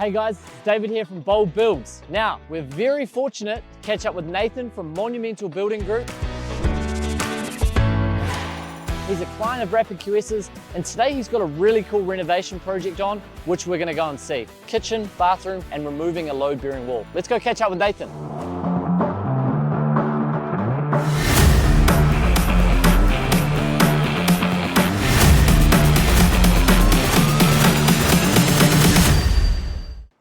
Hey guys, it's David here from Bold Builds. Now, we're very fortunate to catch up with Nathan from Monumental Building Group. He's a client of RapidQS's, and today he's got a really cool renovation project on, which we're gonna go and see. Kitchen, bathroom, and removing a load-bearing wall. Let's go catch up with Nathan.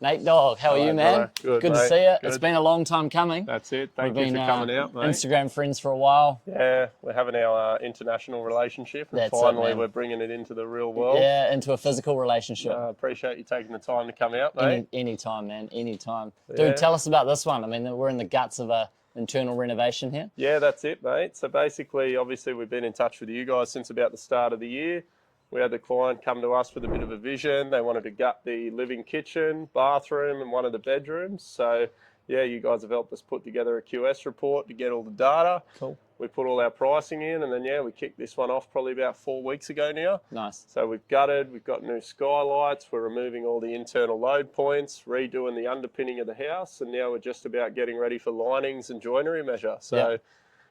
Nate Dog, how are you, man? Good to see you. It's been a long time coming. That's it. Thank you for coming out, mate. Instagram friends for a while. Yeah, we're having our international relationship, and finally we're bringing it into the real world. Yeah, into a physical relationship. Appreciate you taking the time to come out, mate. Anytime, man, anytime. Dude, tell us about this one. I mean, we're in the guts of a internal renovation here. Yeah, that's it, mate. So basically, obviously, we've been in touch with you guys since about the start of the year. We had the client come to us with a bit of a vision. They wanted to gut the living kitchen, bathroom, and one of the bedrooms. So, yeah, you guys have helped us put together a QS report to get all the data. Cool. We put all our pricing in, and then, yeah, we kicked this one off probably about 4 weeks ago now. Nice. So we've gutted, we've got new skylights, we're removing all the internal load points, redoing the underpinning of the house, and now we're just about getting ready for linings and joinery measure. So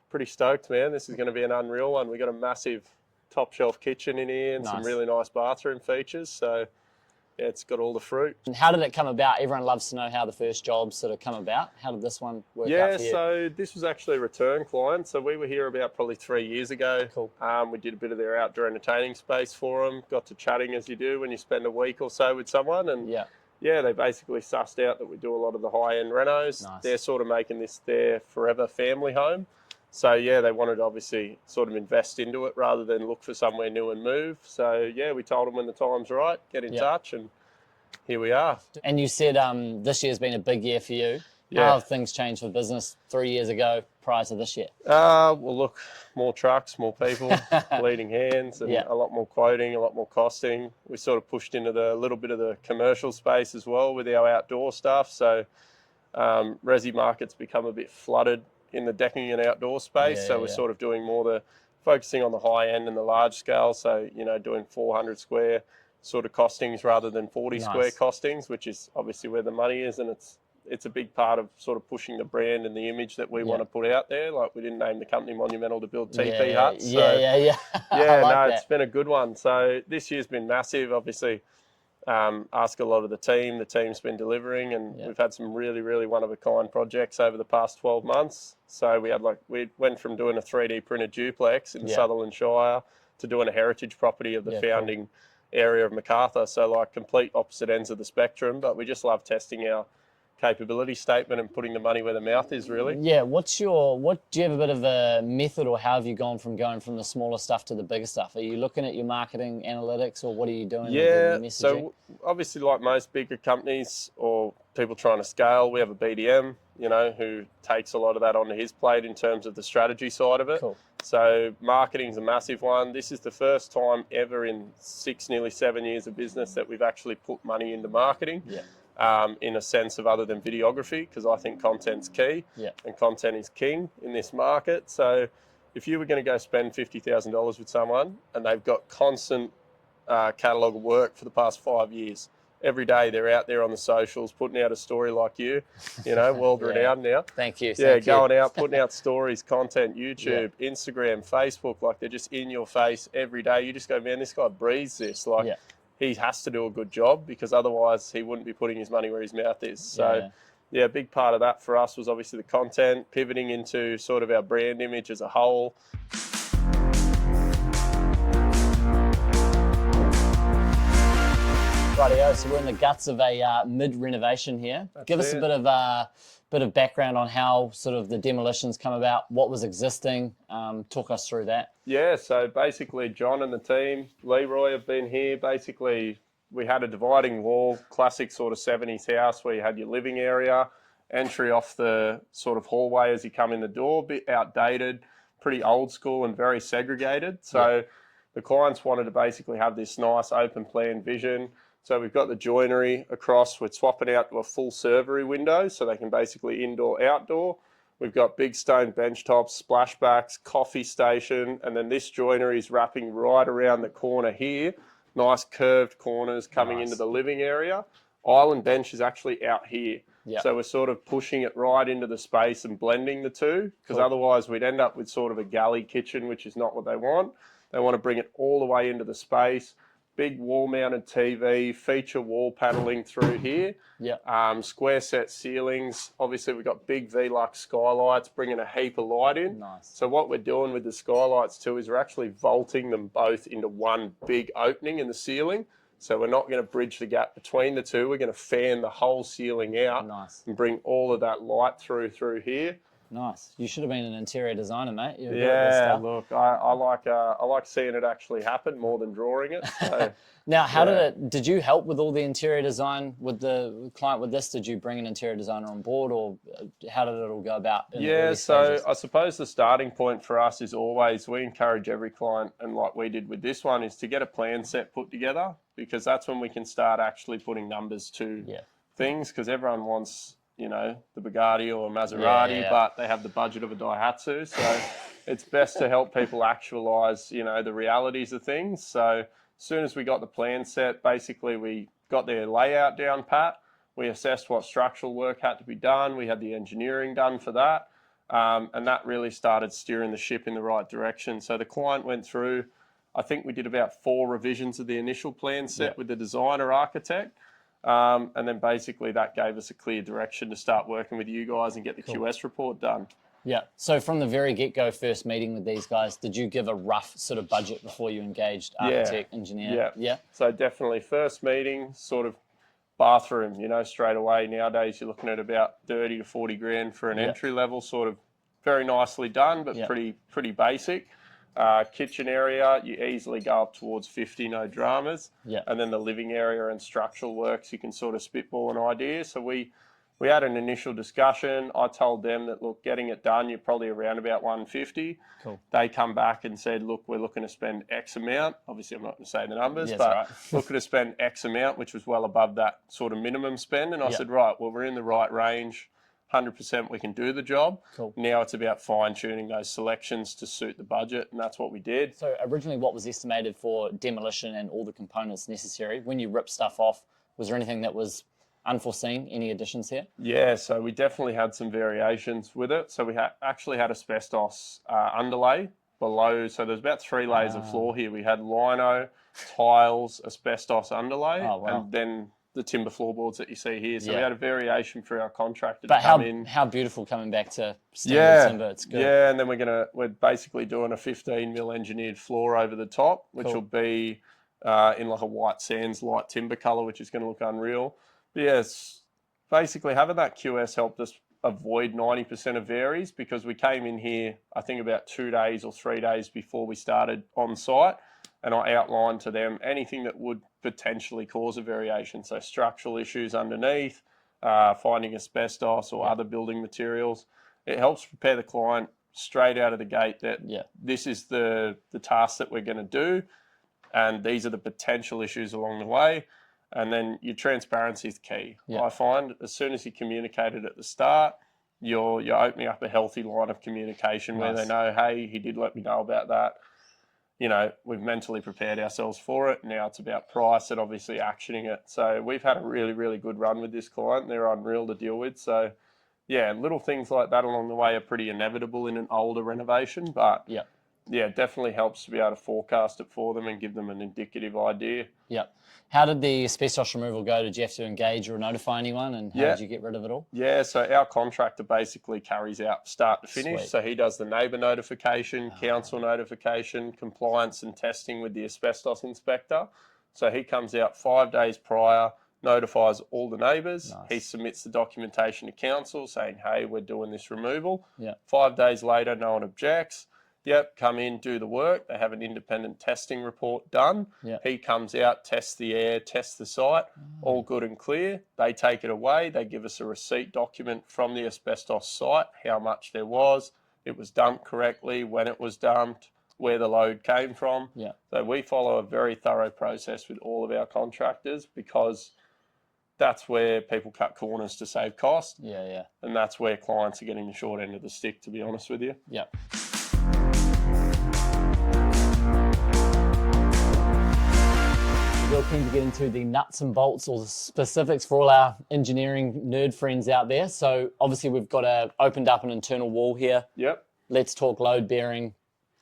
pretty stoked, man. This is going to be an unreal one. We've got a massive top shelf kitchen in here and some really nice bathroom features. So yeah, it's got all the fruit. And how did it come about? Everyone loves to know how the first jobs sort of come about. How did this one work out for you? So this was actually a return client. So we were here about probably 3 years ago. Cool. We did a bit of their outdoor entertaining space for them. Got to chatting as you do when you spend a week or so with someone. And yeah, they basically sussed out that we do a lot of the high-end renos. Nice. They're sort of making this their forever family home. So yeah, they wanted to obviously sort of invest into it rather than look for somewhere new and move. So yeah, we told them when the time's right, get in touch, and here we are. And you said this year's been a big year for you. Yeah. How have things changed for business 3 years ago prior to this year? Well, look, more trucks, more people, bleeding hands, and a lot more quoting, a lot more costing. We sort of pushed into the little bit of the commercial space as well with our outdoor stuff. So resi market's become a bit flooded in the decking and outdoor space. So we're sort of doing more focusing on the high end and the large scale. So, you know, doing 400 square sort of costings rather than 40 square costings, which is obviously where the money is. And it's a big part of sort of pushing the brand and the image that we want to put out there. Like, we didn't name the company Monumental to build TP huts. So, it's been a good one. So this year's been massive, obviously. Ask a lot of the team. The team's been delivering, and we've had some really, really one-of-a-kind projects over the past 12 months. So we went from doing a 3D printed duplex in Sutherland Shire to doing a heritage property of the founding area of Macarthur. So like complete opposite ends of the spectrum, but we just love testing our capability statement and putting the money where the mouth is, really. Yeah, do you have a bit of a method, or how have you going from the smaller stuff to the bigger stuff? Are you looking at your marketing analytics, or what are you doing with your messaging? So obviously, like most bigger companies or people trying to scale, we have a BDM, you know, who takes a lot of that onto his plate in terms of the strategy side of it. Cool. So marketing's a massive one. This is the first time ever in nearly 7 years of business that we've actually put money into marketing. Yeah. In a sense of other than videography, because I think content's key and content is king in this market. So if you were going to go spend $50,000 with someone and they've got constant catalogue of work for the past 5 years, every day they're out there on the socials putting out a story like you know, world renowned now. Thank you. Going out, putting out stories, content, YouTube, Instagram, Facebook, like they're just in your face every day. You just go, man, this guy breathes this. Like, he has to do a good job, because otherwise he wouldn't be putting his money where his mouth is. So, a big part of that for us was obviously the content, pivoting into sort of our brand image as a whole. Rightio, so we're in the guts of a mid-renovation here. Give us a bit of background on how sort of the demolitions come about, what was existing. Talk us through that. Yeah, so basically John and the team, Leroy, have been here. Basically, we had a dividing wall, classic sort of 70s house where you had your living area, entry off the sort of hallway as you come in the door, a bit outdated, pretty old school and very segregated. So the clients wanted to basically have this nice open plan vision. So we've got the joinery across. We're swapping out to a full servery window so they can basically indoor, outdoor. We've got big stone bench tops, splashbacks, coffee station, and then this joinery is wrapping right around the corner here. Nice curved corners coming into the living area. island bench is actually out here. Yeah. So we're sort of pushing it right into the space and blending the two, because Cool. otherwise we'd end up with sort of a galley kitchen, which is not what they want. They want to bring it all the way into the space. Big wall-mounted TV, feature wall paneling through here. Yeah. Square set ceilings. Obviously, we've got big V-Lux skylights, bringing a heap of light in. Nice. So what we're doing with the skylights too is we're actually vaulting them both into one big opening in the ceiling. So we're not going to bridge the gap between the two. We're going to fan the whole ceiling out. Nice. And bring all of that light through here. Nice. You should have been an interior designer, mate. You're good at this stuff. Look, I like seeing it actually happen more than drawing it. So, now, did you help with all the interior design with the client with this? Did you bring an interior designer on board, or how did it all go about? So I suppose the starting point for us is always, we encourage every client, and like we did with this one, is to get a plan set put together, because that's when we can start actually putting numbers to things, because everyone wants, you know, the Bugatti or Maserati, but they have the budget of a Daihatsu. So it's best to help people actualize, you know, the realities of things. So as soon as we got the plan set, basically we got their layout down pat. We assessed what structural work had to be done. We had the engineering done for that. And that really started steering the ship in the right direction. So the client went through, I think we did about 4 revisions of the initial plan set with the designer architect. And then basically that gave us a clear direction to start working with you guys and get the QS report done. Yeah. So from the very get-go first meeting with these guys, did you give a rough sort of budget before you engaged architect, engineer? Yeah. So definitely first meeting, sort of bathroom, you know, straight away. Nowadays you're looking at about 30 to 40 grand for an entry level, sort of very nicely done, but pretty basic. Kitchen area, you easily go up towards 50, no dramas. Yeah. And then the living area and structural works, you can sort of spitball an idea. So we had an initial discussion. I told them that, look, getting it done, you're probably around about 150. Cool. They come back and said, look, we're looking to spend X amount. Obviously, I'm not going to say the numbers, but looking to spend X amount, which was well above that sort of minimum spend. And I said, right, well, we're in the right range. 100% we can do the job. Cool. Now it's about fine-tuning those selections to suit the budget, and that's what we did. So originally what was estimated for demolition and all the components necessary, when you ripped stuff off, was there anything that was unforeseen, any additions here? Yeah, so we definitely had some variations with it. So we actually had asbestos underlay below. So there's about 3 layers of floor here. We had lino, tiles, asbestos underlay, and then the timber floorboards that you see here. So we had a variation for our contractor to come in. How beautiful coming back to standard timber. It's good. Yeah, and then we're basically doing a 15 mil engineered floor over the top, which will be in like a white sands light timber color, which is going to look unreal. But yes, basically having that QS helped us avoid 90% of varies, because we came in here, I think about 2 days or 3 days before we started on site. And I outlined to them anything that would potentially cause a variation. So structural issues underneath, finding asbestos or other building materials. It helps prepare the client straight out of the gate that this is the task that we're going to do, and these are the potential issues along the way. And then your transparency is key. I find as soon as you communicate it at the start, you're opening up a healthy line of communication where they know, hey, he did let me know about that. You know, we've mentally prepared ourselves for it. Now it's about price and obviously actioning it. So we've had a really, really good run with this client. They're unreal to deal with. So yeah, little things like that along the way are pretty inevitable in an older renovation, but yeah, definitely helps to be able to forecast it for them and give them an indicative idea. Yeah. How did the asbestos removal go? Did you have to engage or notify anyone, and how did you get rid of it all? Yeah, so our contractor basically carries out start to finish. Sweet. So he does the neighbour notification, council notification, compliance and testing with the asbestos inspector. So he comes out 5 days prior, notifies all the neighbours. Nice. He submits the documentation to council saying, hey, we're doing this removal. Yeah. 5 days later, no one objects. Yep, come in, do the work. They have an independent testing report done. Yep. He comes out, tests the air, tests the site, all good and clear. They take it away. They give us a receipt document from the asbestos site, how much there was, it was dumped correctly, when it was dumped, where the load came from. Yeah. So we follow a very thorough process with all of our contractors, because that's where people cut corners to save cost. Yeah. And that's where clients are getting the short end of the stick, to be honest with you. Yeah. real keen to get into the nuts and bolts or the specifics for all our engineering nerd friends out there. So obviously we've got opened up an internal wall here. Yep. Let's talk load bearing,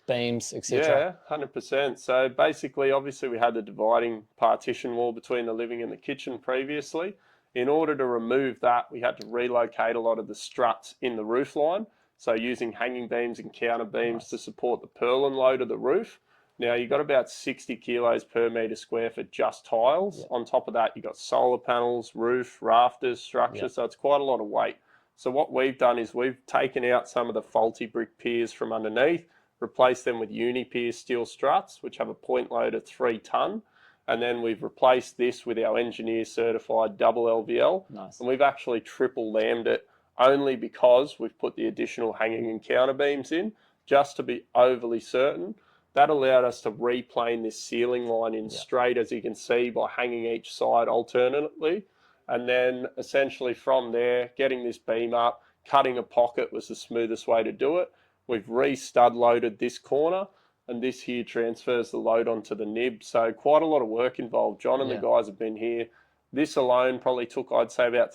beams, etc. Yeah, 100%. So basically, obviously we had the dividing partition wall between the living and the kitchen previously. In order to remove that, we had to relocate a lot of the struts in the roof line. So using hanging beams and counter beams to support the purlin load of the roof. Now you've got about 60 kilos per metre square for just tiles. Yep. On top of that, you've got solar panels, roof, rafters, structure. Yep. So it's quite a lot of weight. So what we've done is we've taken out some of the faulty brick piers from underneath, replaced them with uni-pier steel struts, which have a point load of 3 tonne. And then we've replaced this with our engineer certified double LVL. Nice. And we've actually triple lammed it only because we've put the additional hanging and counter beams in, just to be overly certain. That allowed us to replane this ceiling line in straight, as you can see, by hanging each side alternately. And then essentially from there, getting this beam up, cutting a pocket was the smoothest way to do it. We've re-stud loaded this corner, and this here transfers the load onto the nib. So quite a lot of work involved. John and the guys have been here. This alone probably took, I'd say, about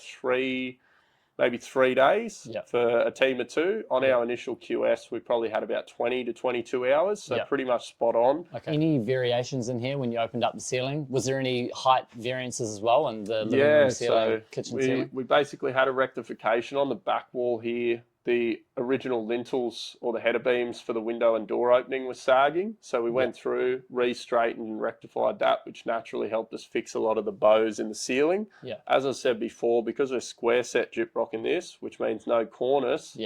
maybe 3 days for a team of 2. On our initial QS, we probably had about 20 to 22 hours, so pretty much spot on. Okay. Any variations in here when you opened up the ceiling? Was there any height variances as well in the living room ceiling, kitchen ceiling? We basically had a rectification on the back wall here. The original lintels or the header beams for the window and door opening was sagging. So we went through, re-straightened and rectified that, which naturally helped us fix a lot of the bows in the ceiling. As I said before, because we're square set gyprock in this, which means no cornice,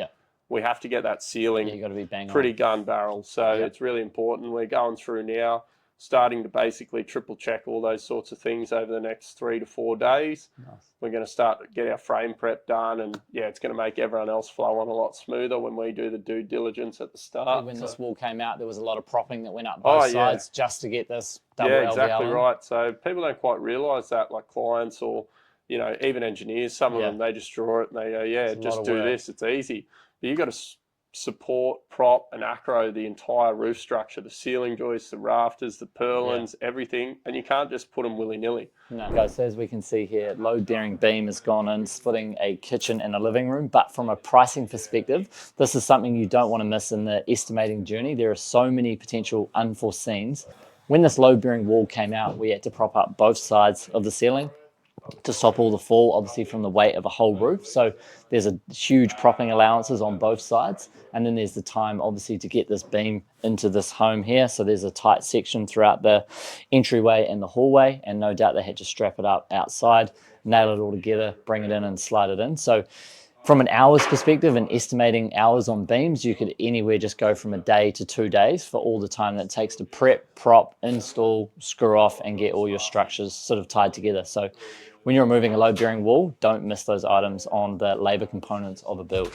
we have to get that ceiling you got to be bang pretty on. gun barrel. So it's really important. We're going through now, starting to basically triple check all those sorts of things over the next 3 to 4 days. Nice. We're going to start to get our frame prep done, and it's going to make everyone else flow on a lot smoother when we do the due diligence at the start. When this wall came out, there was a lot of propping that went up both sides just to get this double LVL exactly in. right. So people don't quite realise that, like clients or even engineers, some of them, they just draw it and they go, just do this, it's easy. But you've got to support, prop and acro the entire roof structure, the ceiling joists, the rafters, the purlins, everything, and you can't just put them willy-nilly. No. Guys, so as we can see here, load-bearing beam has gone in, splitting a kitchen and a living room, but from a pricing perspective, this is something you don't want to miss in the estimating journey. There are so many potential unforeseens. When this load-bearing wall came out, we had to prop up both sides of the ceiling to stop all the fall, obviously, from the weight of a whole roof. So there's a huge propping allowances on both sides. And then there's the time, obviously, to get this beam into this home here. So there's a tight section throughout the entryway and the hallway. And no doubt they had to strap it up outside, nail it all together, bring it in and slide it in. So from an hours perspective and estimating hours on beams, you could anywhere just go from a day to 2 days for all the time that it takes to prep, prop, install, screw off, and get all your structures sort of tied together. So when you're removing a load-bearing wall, don't miss those items on the labor components of a build.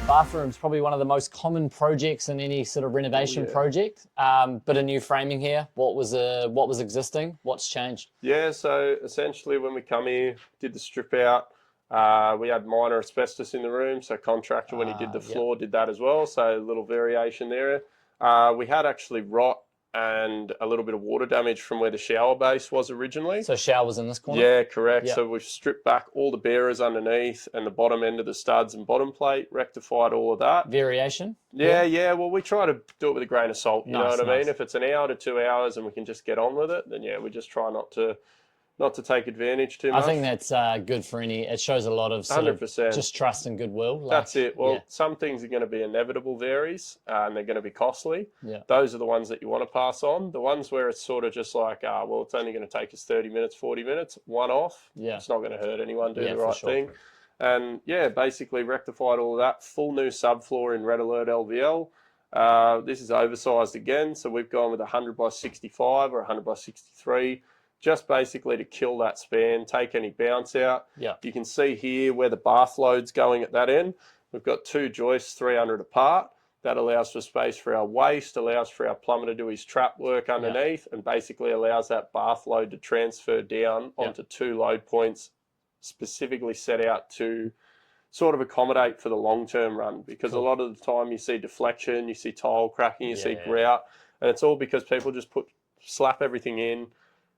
Bathroom's probably one of the most common projects in any sort of renovation project. But a new framing here. What was existing? What's changed? Yeah, so essentially when we come here, did the strip out, we had minor asbestos in the room. So contractor, when he did the floor, did that as well. So a little variation there. We had actually rot and a little bit of water damage from where the shower base was originally. So shower was in this corner? Yeah, correct. Yep. So we've stripped back all the bearers underneath and the bottom end of the studs and bottom plate, rectified all of that. Variation? Yeah. Well, we try to do it with a grain of salt, you know what I mean? If it's an hour to 2 hours and we can just get on with it, then we just try not to take advantage too much. I think that's good for it shows a lot of sort 100%. Of just trust and goodwill. That's it. Well, some things are going to be inevitable varies and they're going to be costly. Those are the ones that you want to pass on. The ones where it's sort of just like, well, it's only going to take us 30 minutes, 40 minutes, one off. It's not going to hurt anyone, do the right thing. And basically rectified all of that. Full new subfloor in Red Alert LVL. This is oversized again. So we've gone with 100 by 65 or 100 by 63. Just basically to kill that span, take any bounce out. You can see here where the bath load's going at that end. We've got 2 joists, 300 apart. That allows for space for our waste, allows for our plumber to do his trap work underneath, and basically allows that bath load to transfer down onto 2 load points specifically set out to sort of accommodate for the long-term run, because a lot of the time you see deflection, you see tile cracking, you see grout, and it's all because people just slap everything in,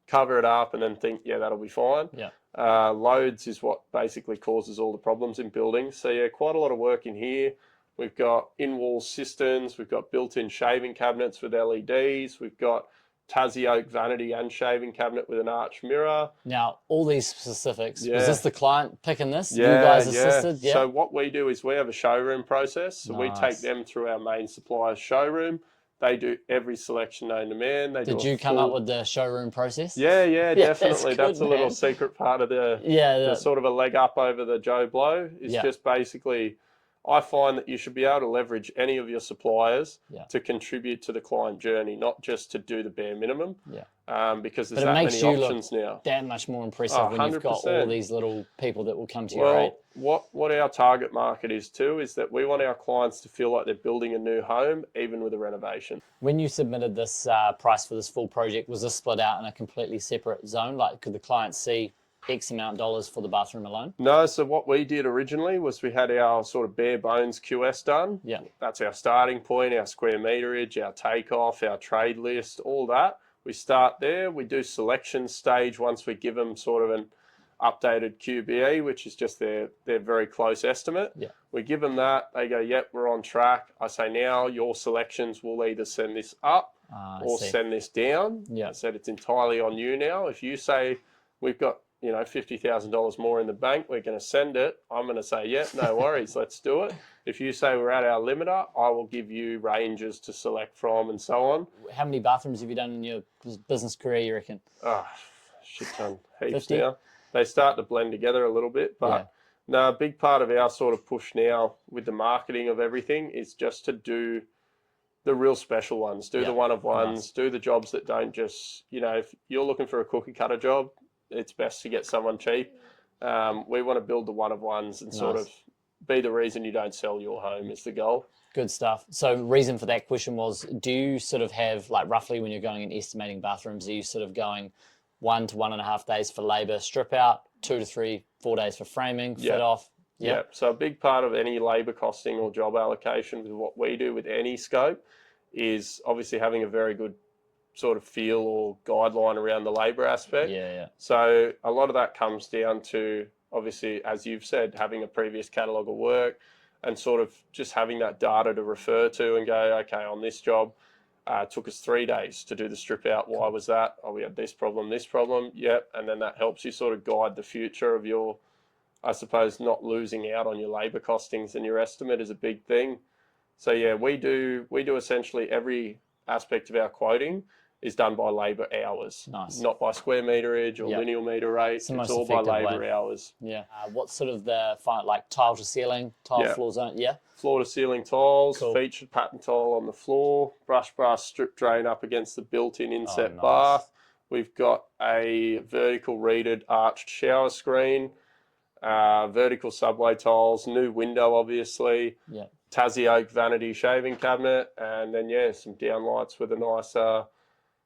cover it up, and then think, yeah, that'll be fine. Loads is what basically causes all the problems in buildings. So yeah, quite a lot of work in here. We've got in-wall cisterns, we've got built-in shaving cabinets with LEDs, we've got Tassie oak vanity and shaving cabinet with an arch mirror. Now, all these specifics, was this the client picking this? You Yeah, guys assisted? yeah. So what we do is we have a showroom process. So we take them through our main supplier's showroom. They do every selection known to man. Did you come up with the showroom process? Yeah, yeah, definitely. That's a little secret part of the sort of a leg up over the Joe Blow is just basically, I find that you should be able to leverage any of your suppliers to contribute to the client journey, not just to do the bare minimum. Because there's that many options now. That much more impressive when you've got all these little people that will come to your aid. What our target market is too is that we want our clients to feel like they're building a new home, even with a renovation. When you submitted this price for this full project, was this split out in a completely separate zone? Like, could the client see X amount of dollars for the bathroom alone? No, so what we did originally was we had our sort of bare bones QS done. That's our starting point, our square meterage, our takeoff, our trade list, all that. We start there. We do selection stage once we give them sort of an updated QBE, which is just their very close estimate. We give them that. They go, yep, we're on track. I say, now your selections will either send this up or send this down. I said, it's entirely on you now. If you say we've got, you know, $50,000 more in the bank, we're going to send it. I'm going to say, yeah, no worries, let's do it. If you say we're at our limiter, I will give you ranges to select from and so on. How many bathrooms have you done in your business career, you reckon? Oh, shit ton, heaps 50? now. They start to blend together a little bit, but no, a big part of our sort of push now with the marketing of everything is just to do the real special ones, do the one-of-ones, do the jobs that don't just, you know, if you're looking for a cookie cutter job, it's best to get someone cheap. We want to build the one-of-ones and sort of be the reason you don't sell your home is the goal. Good stuff. So reason for that question was, do you sort of have, like, roughly when you're going and estimating bathrooms, are you sort of going 1 to 1.5 days for labour strip out, 2 to 3, 4 days for framing, fit off? So a big part of any labour costing or job allocation with what we do with any scope is obviously having a very good sort of feel or guideline around the labour aspect. So a lot of that comes down to, obviously, as you've said, having a previous catalogue of work and sort of just having that data to refer to and go, okay, on this job, it took us 3 days to do the strip out. Why was that? Oh, we had this problem. Yep. And then that helps you sort of guide the future of your, I suppose, not losing out on your labour costings, and your estimate is a big thing. So yeah, we do essentially every aspect of our quoting is done by labour hours, not by square meterage or linear meter rate. It's all by labour hours. What's sort of the like tile to ceiling, tile floor zone? Floor to ceiling tiles, featured pattern tile on the floor, brush brass strip drain up against the built-in inset bath. We've got a vertical reeded arched shower screen, vertical subway tiles, new window obviously, Tassie oak vanity shaving cabinet, and then some downlights with a nice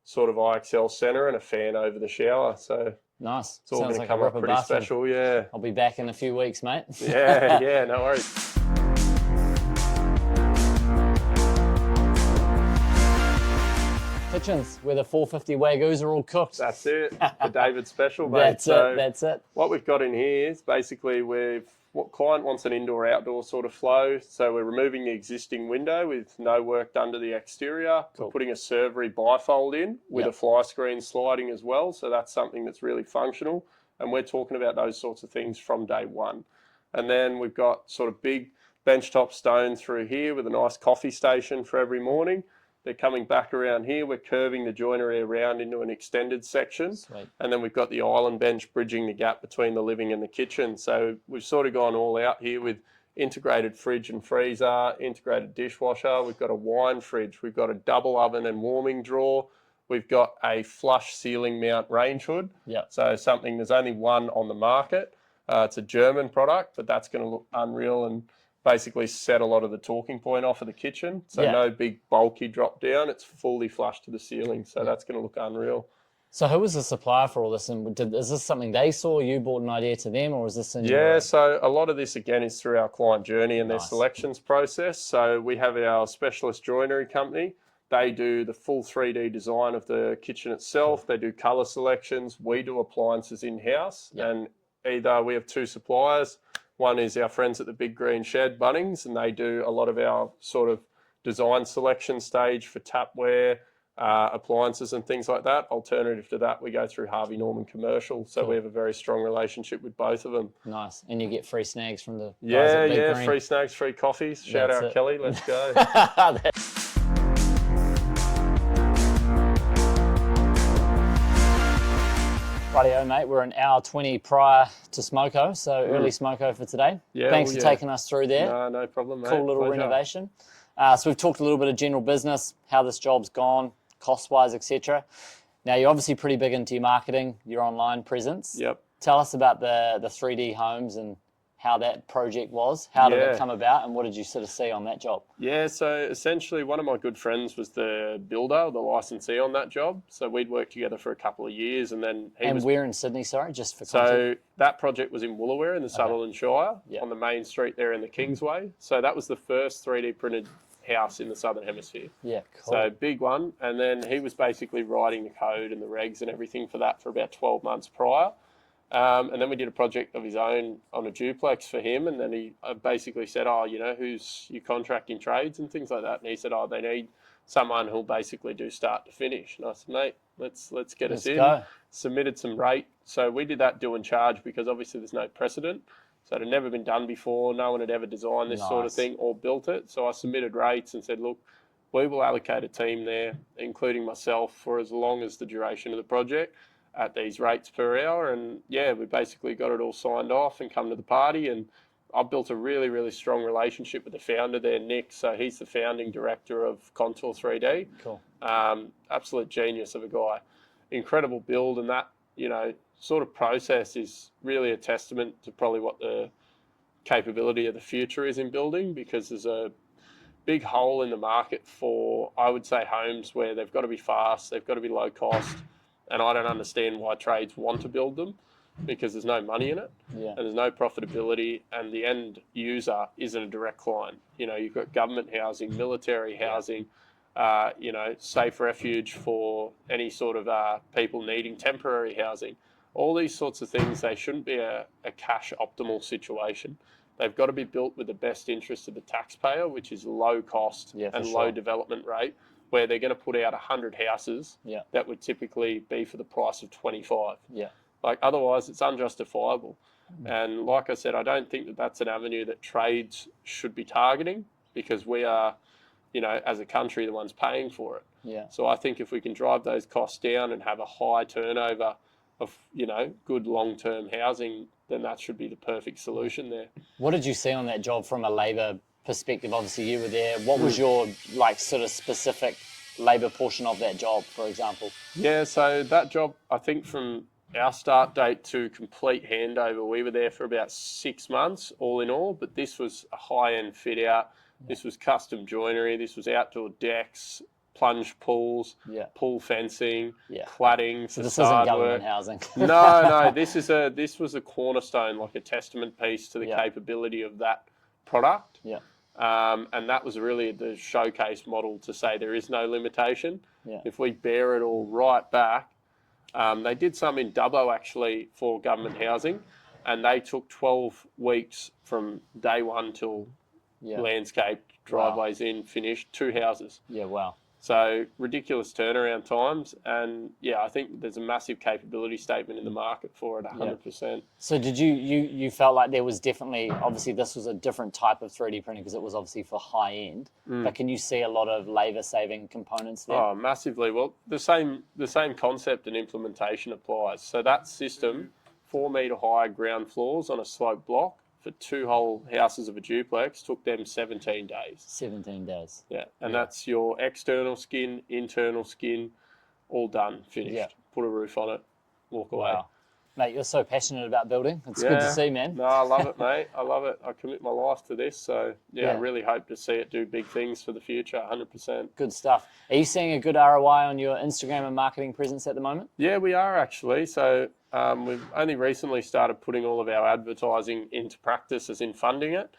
sort of IXL centre and a fan over the shower. So nice. It's all going to come up pretty special, I'll be back in a few weeks, mate. No worries. Kitchens where the 450 Wagyus are all cooked. That's it. The David special, mate. That's it. What we've got in here is basically what client wants an indoor-outdoor sort of flow. So we're removing the existing window with no work done to the exterior. We're putting a servery bifold in with a fly screen sliding as well. So that's something that's really functional. And we're talking about those sorts of things from day one. And then we've got sort of big benchtop stone through here with a nice coffee station for every morning. They're coming back around here. We're curving the joinery around into an extended section. Sweet. And then we've got the island bench bridging the gap between the living and the kitchen. So we've sort of gone all out here with integrated fridge and freezer, integrated dishwasher. We've got a wine fridge. We've got a double oven and warming drawer. We've got a flush ceiling mount range hood. So something, there's only one on the market. It's a German product, but that's going to look unreal and basically set a lot of the talking point off of the kitchen. So no big bulky drop down. It's fully flush to the ceiling. So that's going to look unreal. So who was the supplier for all this? And is this something they saw, you brought an idea to them, or is this in Yeah, so a lot of this, again, is through our client journey and their Nice. selections process. So we have our specialist joinery company. They do the full 3D design of the kitchen itself. They do colour selections. We do appliances in-house. Yep. And either we have two suppliers. One is our friends at the Big Green Shed, Bunnings, and they do a lot of our sort of design selection stage for tapware, appliances and things like that. Alternative to that, we go through Harvey Norman Commercial. So we have a very strong relationship with both of them. Nice. And you get free snags from the guys at Big Green. Free snags, free coffees. Shout out Kelly, let's go. Rightio, mate. We're an hour 20 prior to Smoko, so early Smoko for today. Yeah, Thanks for taking us through there. No problem, mate. Cool little Pleasure. renovation. So we've talked a little bit of general business, how this job's gone, cost-wise, etc. Now, you're obviously pretty big into your marketing, your online presence. Yep. Tell us about the 3D homes and how that project was. How did it come about, and what did you sort of see on that job? Yeah, so essentially one of my good friends was the builder, the licensee on that job. So we'd worked together for a couple of years, and then where in Sydney, sorry, just for context? So that project was in Woolooware in the Sutherland Shire, on the main street there in the Kingsway. So that was the first 3D printed house in the Southern Hemisphere. Yeah, cool. So big one. And then he was basically writing the code and the regs and everything for that for about 12 months prior. And then we did a project of his own on a duplex for him. And then he basically said, who's your contracting trades and things like that. And he said, they need someone who'll basically do start to finish. And I said, mate, let's get us in. Go. Submitted some rate. So we did that do and charge because obviously there's no precedent. So it had never been done before. No one had ever designed this sort of thing or built it. So I submitted rates and said, look, we will allocate a team there, including myself, for as long as the duration of the project at these rates per hour. And yeah, we basically got it all signed off and come to the party. And I've built a really, really strong relationship with the founder there, Nick. So he's the founding director of Contour 3D. Cool. Absolute genius of a guy. Incredible build, and that, sort of process is really a testament to probably what the capability of the future is in building, because there's a big hole in the market for, I would say, homes where they've got to be fast, they've got to be low cost, and I don't understand why trades want to build them, because there's no money in it, and there's no profitability, and the end user isn't a direct client. You've got government housing, military housing, safe refuge for any sort of people needing temporary housing. All these sorts of things, they shouldn't be a cash optimal situation. They've got to be built with the best interest of the taxpayer, which is low cost and low development rate, where they're going to put out 100 houses that would typically be for the price of 25. Like, otherwise, it's unjustifiable. And like I said, I don't think that that's an avenue that trades should be targeting, because we are, as a country, the ones paying for it. So I think if we can drive those costs down and have a high turnover of, good long-term housing, then that should be the perfect solution there. What did you see on that job from a labour perspective? Obviously, you were there. What was your, sort of specific labour portion of that job, for example? Yeah, so that job, I think from our start date to complete handover, we were there for about 6 months, all in all, but this was a high-end fit-out. This was custom joinery. This was outdoor decks, plunge pools, pool fencing, cladding, so this isn't government housing. No, this was a cornerstone, like a testament piece to the capability of that product. And that was really the showcase model to say there is no limitation. If we bear it all right back, they did some in Dubbo actually for government housing, and they took 12 weeks from day one till landscaped, driveways in, finished, 2 houses. Wow. So ridiculous turnaround times, and I think there's a massive capability statement in the market for it, 100%. So did you felt like there was definitely, obviously this was a different type of 3D printing because it was obviously for high end, but can you see a lot of labour saving components there? Oh, massively. Well, the same concept and implementation applies. So that system, 4 metre high ground floors on a slope block, for 2 whole houses of a duplex, took them 17 days. 17 days. Yeah, and that's your external skin, internal skin, all done, finished. Put a roof on it, walk away. Mate, you're so passionate about building. It's good to see, man. No, I love it, mate. I love it. I commit my life to this. So, I really hope to see it do big things for the future, 100%. Good stuff. Are you seeing a good ROI on your Instagram and marketing presence at the moment? Yeah, we are actually. So we've only recently started putting all of our advertising into practice, as in funding it.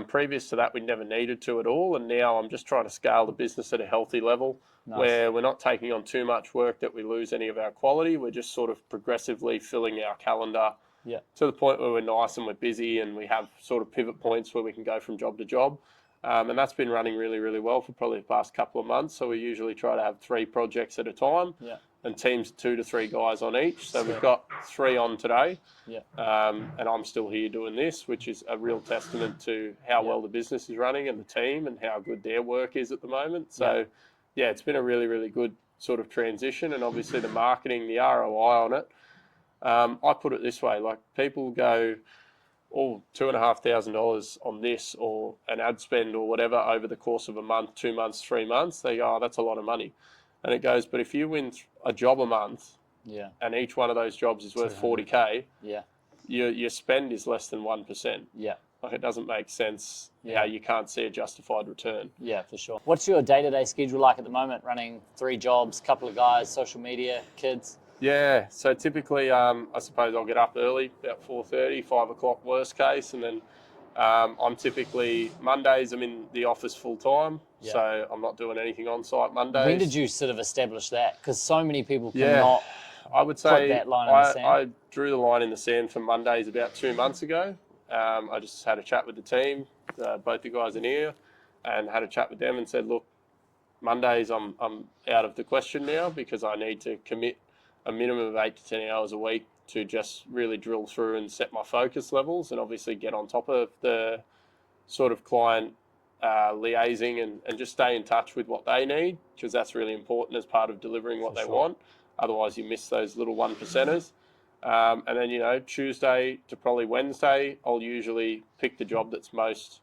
Previous to that, we never needed to at all. And now I'm just trying to scale the business at a healthy level where we're not taking on too much work that we lose any of our quality. We're just sort of progressively filling our calendar to the point where we're nice and we're busy and we have sort of pivot points where we can go from job to job. And that's been running really, really well for probably the past couple of months. So we usually try to have 3 projects at a time and teams of 2 to 3 guys on each. So we've got 3 on today. And I'm still here doing this, which is a real testament to how well the business is running and the team and how good their work is at the moment. So it's been a really, really good sort of transition. And obviously the marketing, the ROI on it, I put it this way, like people go, $2,500 on this or an ad spend or whatever over the course of a month, 2 months, 3 months, they go, that's a lot of money. And it goes, but if you win a job a month and each one of those jobs is worth 40K, your spend is less than 1%. Like it doesn't make sense how you can't see a justified return. Yeah, for sure. What's your day-to-day schedule like at the moment, running 3 jobs, couple of guys, social media, kids? Yeah, so typically, I suppose I'll get up early, about 4:30, 5 o'clock worst case, and then I'm typically, Mondays I'm in the office full time, so I'm not doing anything on site Mondays. When did you sort of establish that? Because so many people cannot I would say put that line in the sand. I drew the line in the sand for Mondays about 2 months ago. I just had a chat with the team, both the guys in here, and had a chat with them and said, look, Mondays I'm out of the question now because I need to commit a minimum of 8 to 10 hours a week to just really drill through and set my focus levels and obviously get on top of the sort of client liaising and just stay in touch with what they need, because that's really important as part of delivering what they want. Otherwise you miss those little 1%ers. And then, Tuesday to probably Wednesday, I'll usually pick the job that's most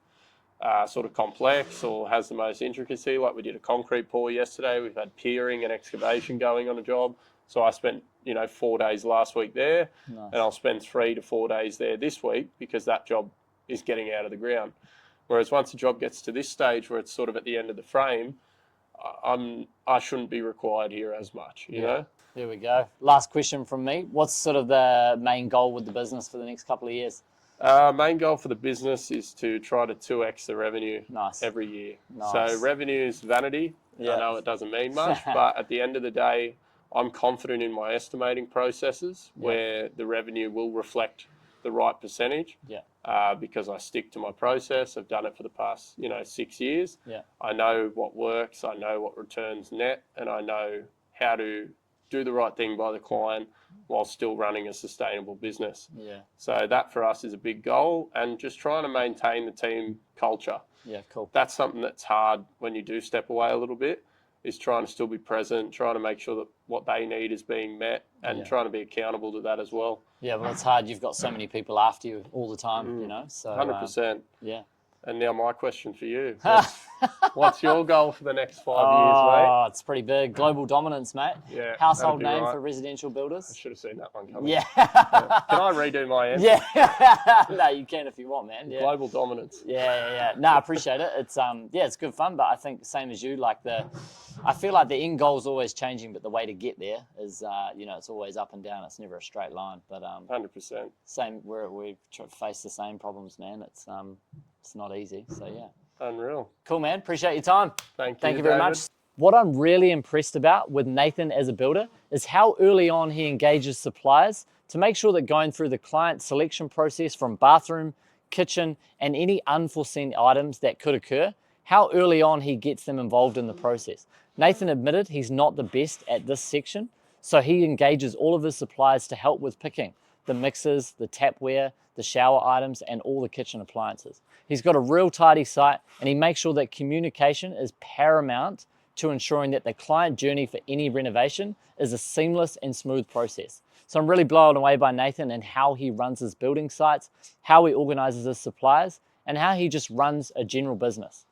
sort of complex or has the most intricacy. Like we did a concrete pour yesterday. We've had piering and excavation going on a job. So I spent, 4 days last week there, and I'll spend 3 to 4 days there this week because that job is getting out of the ground. Whereas once a job gets to this stage where it's sort of at the end of the frame, I shouldn't be required here as much, you know? There we go. Last question from me. What's sort of the main goal with the business for the next couple of years? Main goal for the business is to try to 2x the revenue every year. So revenue is vanity. I know it doesn't mean much, but at the end of the day, I'm confident in my estimating processes where the revenue will reflect the right percentage because I stick to my process. I've done it for the past, 6 years. I know what works. I know what returns net, and I know how to do the right thing by the client while still running a sustainable business. So that for us is a big goal, and just trying to maintain the team culture. That's something that's hard when you do step away a little bit, is trying to still be present, trying to make sure that what they need is being met, and trying to be accountable to that as well. Yeah, well, it's hard. You've got so many people after you all the time, so 100%. And now my question for you. What's your goal for the next 5 years, mate? Oh, it's pretty big. Global dominance, mate. Yeah, household name for residential builders. I should have seen that one coming. Yeah. Can I redo my answer? Yeah. No, you can if you want, man. Yeah. Global dominance. Yeah. No, I appreciate it. It's it's good fun, but I think same as you, I feel like the end goal is always changing, but the way to get there is, it's always up and down. It's never a straight line. But 100%. Same, we face the same problems, man. It's not easy. So yeah. Unreal. Cool, man. Appreciate your time. Thank you very much. What I'm really impressed about with Nathan as a builder is how early on he engages suppliers to make sure that going through the client selection process from bathroom, kitchen, and any unforeseen items that could occur, how early on he gets them involved in the process. Nathan admitted he's not the best at this section, so he engages all of his suppliers to help with picking the mixers, the tapware, the shower items, and all the kitchen appliances. He's got a real tidy site, and he makes sure that communication is paramount to ensuring that the client journey for any renovation is a seamless and smooth process. So I'm really blown away by Nathan and how he runs his building sites, how he organizes his suppliers, and how he just runs a general business.